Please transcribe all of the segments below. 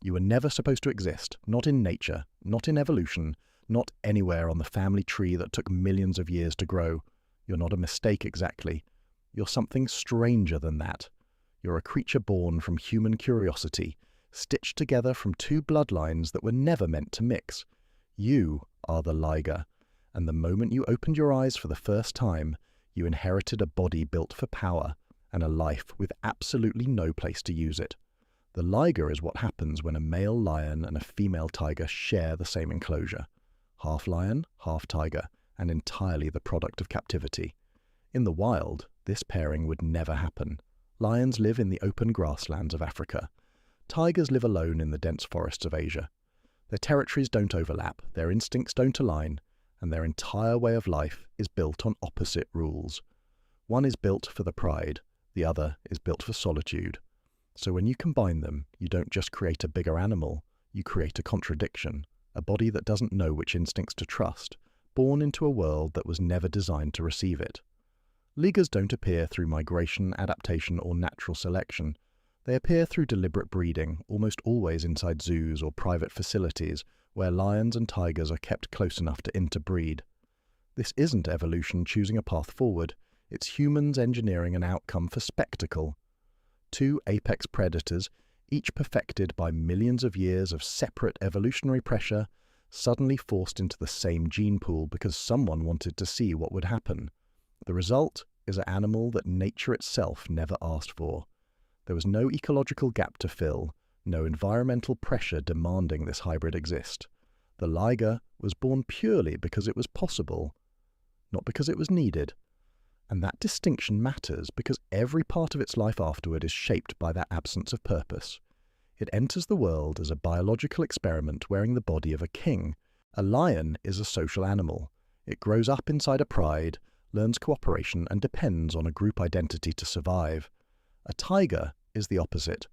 You were never supposed to exist, not in nature, not in evolution, not anywhere on the family tree that took millions of years to grow. You're not a mistake exactly. You're something stranger than that. You're a creature born from human curiosity, stitched together from two bloodlines that were never meant to mix. You are the Liger, and the moment you opened your eyes for the first time, you inherited a body built for power and a life with absolutely no place to use it. The Liger is what happens when a male lion and a female tiger share the same enclosure. Half lion, half tiger, and entirely the product of captivity. In the wild, this pairing would never happen. Lions live in the open grasslands of Africa. Tigers live alone in the dense forests of Asia. Their territories don't overlap, their instincts don't align, and their entire way of life is built on opposite rules. One is built for the pride, the other is built for solitude. So when you combine them, you don't just create a bigger animal, you create a contradiction, a body that doesn't know which instincts to trust, born into a world that was never designed to receive it. Ligers don't appear through migration, adaptation, or natural selection. They appear through deliberate breeding, almost always inside zoos or private facilities, where lions and tigers are kept close enough to interbreed. This isn't evolution choosing a path forward, it's humans engineering an outcome for spectacle. Two apex predators, each perfected by millions of years of separate evolutionary pressure, suddenly forced into the same gene pool because someone wanted to see what would happen. The result is an animal that nature itself never asked for. There was no ecological gap to fill, no environmental pressure demanding this hybrid exist. The Liger was born purely because it was possible, not because it was needed. And that distinction matters because every part of its life afterward is shaped by that absence of purpose. It enters the world as a biological experiment wearing the body of a king. A lion is a social animal. It grows up inside a pride, learns cooperation, and depends on a group identity to survive. A tiger is the opposite.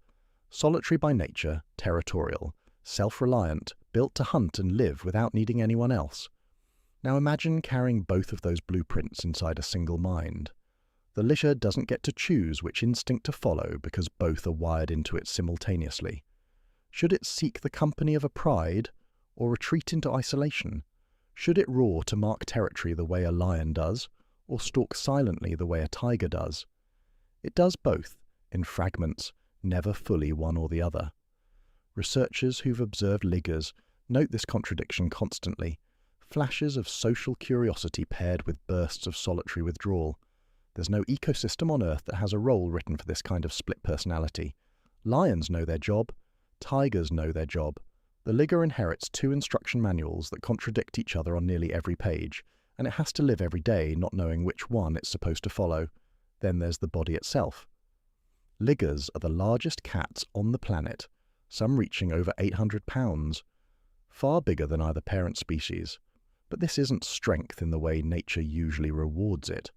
Solitary by nature, territorial, self-reliant, built to hunt and live without needing anyone else. Now imagine carrying both of those blueprints inside a single mind. The Liger doesn't get to choose which instinct to follow because both are wired into it simultaneously. Should it seek the company of a pride or retreat into isolation? Should it roar to mark territory the way a lion does, or stalk silently the way a tiger does? It does both, in fragments, never fully one or the other. Researchers who've observed Ligers note this contradiction constantly, flashes of social curiosity paired with bursts of solitary withdrawal. There's no ecosystem on Earth that has a role written for this kind of split personality. Lions know their job, tigers know their job. The Liger inherits two instruction manuals that contradict each other on nearly every page, and it has to live every day not knowing which one it's supposed to follow. Then there's the body itself. Ligers are the largest cats on the planet, some reaching over 800 pounds, far bigger than either parent species. But this isn't strength in the way nature usually rewards it.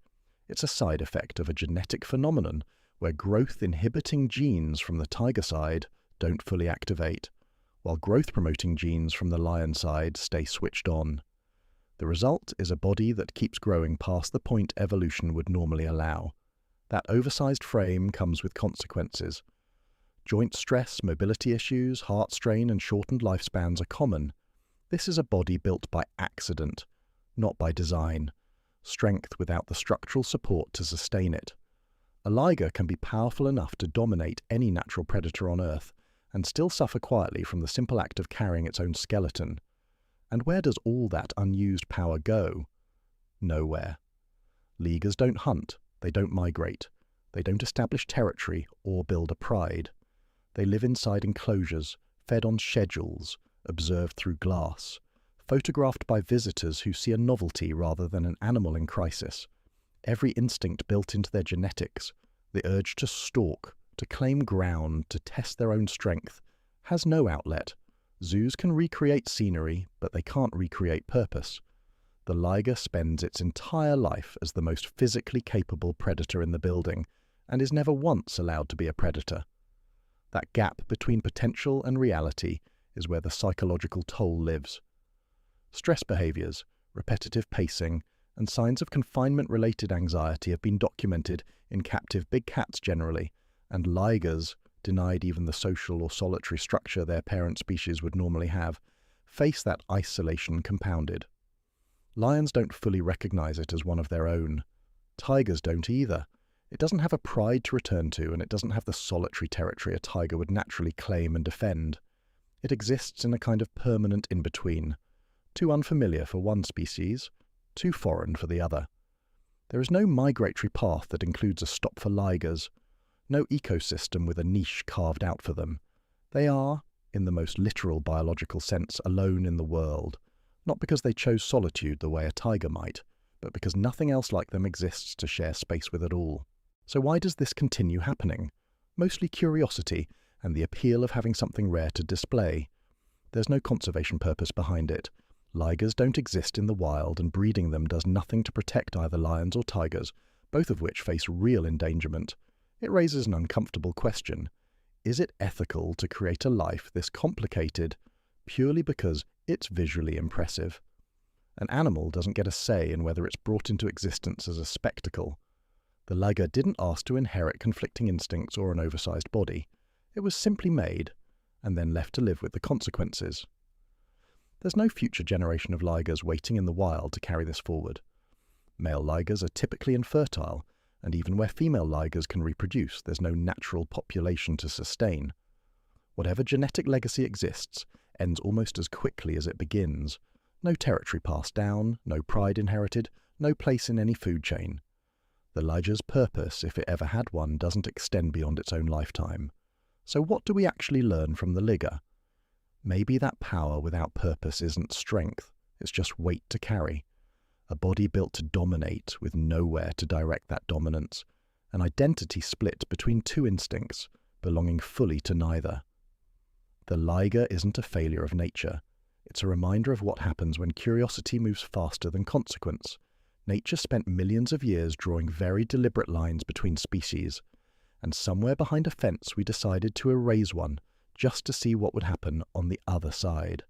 It's a side effect of a genetic phenomenon where growth-inhibiting genes from the tiger side don't fully activate, while growth-promoting genes from the lion side stay switched on. The result is a body that keeps growing past the point evolution would normally allow. That oversized frame comes with consequences. Joint stress, mobility issues, heart strain, and shortened lifespans are common. This is a body built by accident, not by design. Strength without the structural support to sustain it. A Liger can be powerful enough to dominate any natural predator on Earth and still suffer quietly from the simple act of carrying its own skeleton. And where does all that unused power go? Nowhere. Ligers don't hunt, they don't migrate, they don't establish territory or build a pride. They live inside enclosures, fed on schedules, observed through glass, photographed by visitors who see a novelty rather than an animal in crisis. Every instinct built into their genetics, the urge to stalk, to claim ground, to test their own strength, has no outlet. Zoos can recreate scenery, but they can't recreate purpose. The Liger spends its entire life as the most physically capable predator in the building, and is never once allowed to be a predator. That gap between potential and reality is where the psychological toll lives. Stress behaviors, repetitive pacing, and signs of confinement-related anxiety have been documented in captive big cats generally, and Ligers denied even the social or solitary structure their parent species would normally have, face that isolation compounded. Lions don't fully recognize it as one of their own. Tigers don't either. It doesn't have a pride to return to, and it doesn't have the solitary territory a tiger would naturally claim and defend. It exists in a kind of permanent in-between, too unfamiliar for one species, too foreign for the other. There is no migratory path that includes a stop for ligers, no ecosystem with a niche carved out for them. They are, in the most literal biological sense, alone in the world, not because they chose solitude the way a tiger might, but because nothing else like them exists to share space with at all. So why does this continue happening? Mostly curiosity and the appeal of having something rare to display. There's no conservation purpose behind it. Ligers don't exist in the wild, and breeding them does nothing to protect either lions or tigers, both of which face real endangerment. It raises an uncomfortable question. Is it ethical to create a life this complicated purely because it's visually impressive? An animal doesn't get a say in whether it's brought into existence as a spectacle. The liger didn't ask to inherit conflicting instincts or an oversized body. It was simply made, and then left to live with the consequences. There's no future generation of ligers waiting in the wild to carry this forward. Male ligers are typically infertile, and even where female ligers can reproduce, there's no natural population to sustain. Whatever genetic legacy exists ends almost as quickly as it begins. No territory passed down, no pride inherited, no place in any food chain. The liger's purpose, if it ever had one, doesn't extend beyond its own lifetime. So what do we actually learn from the liger? Maybe that power without purpose isn't strength, it's just weight to carry. A body built to dominate with nowhere to direct that dominance. An identity split between two instincts, belonging fully to neither. The liger isn't a failure of nature. It's a reminder of what happens when curiosity moves faster than consequence. Nature spent millions of years drawing very deliberate lines between species, and somewhere behind a fence we decided to erase one, just to see what would happen on the other side.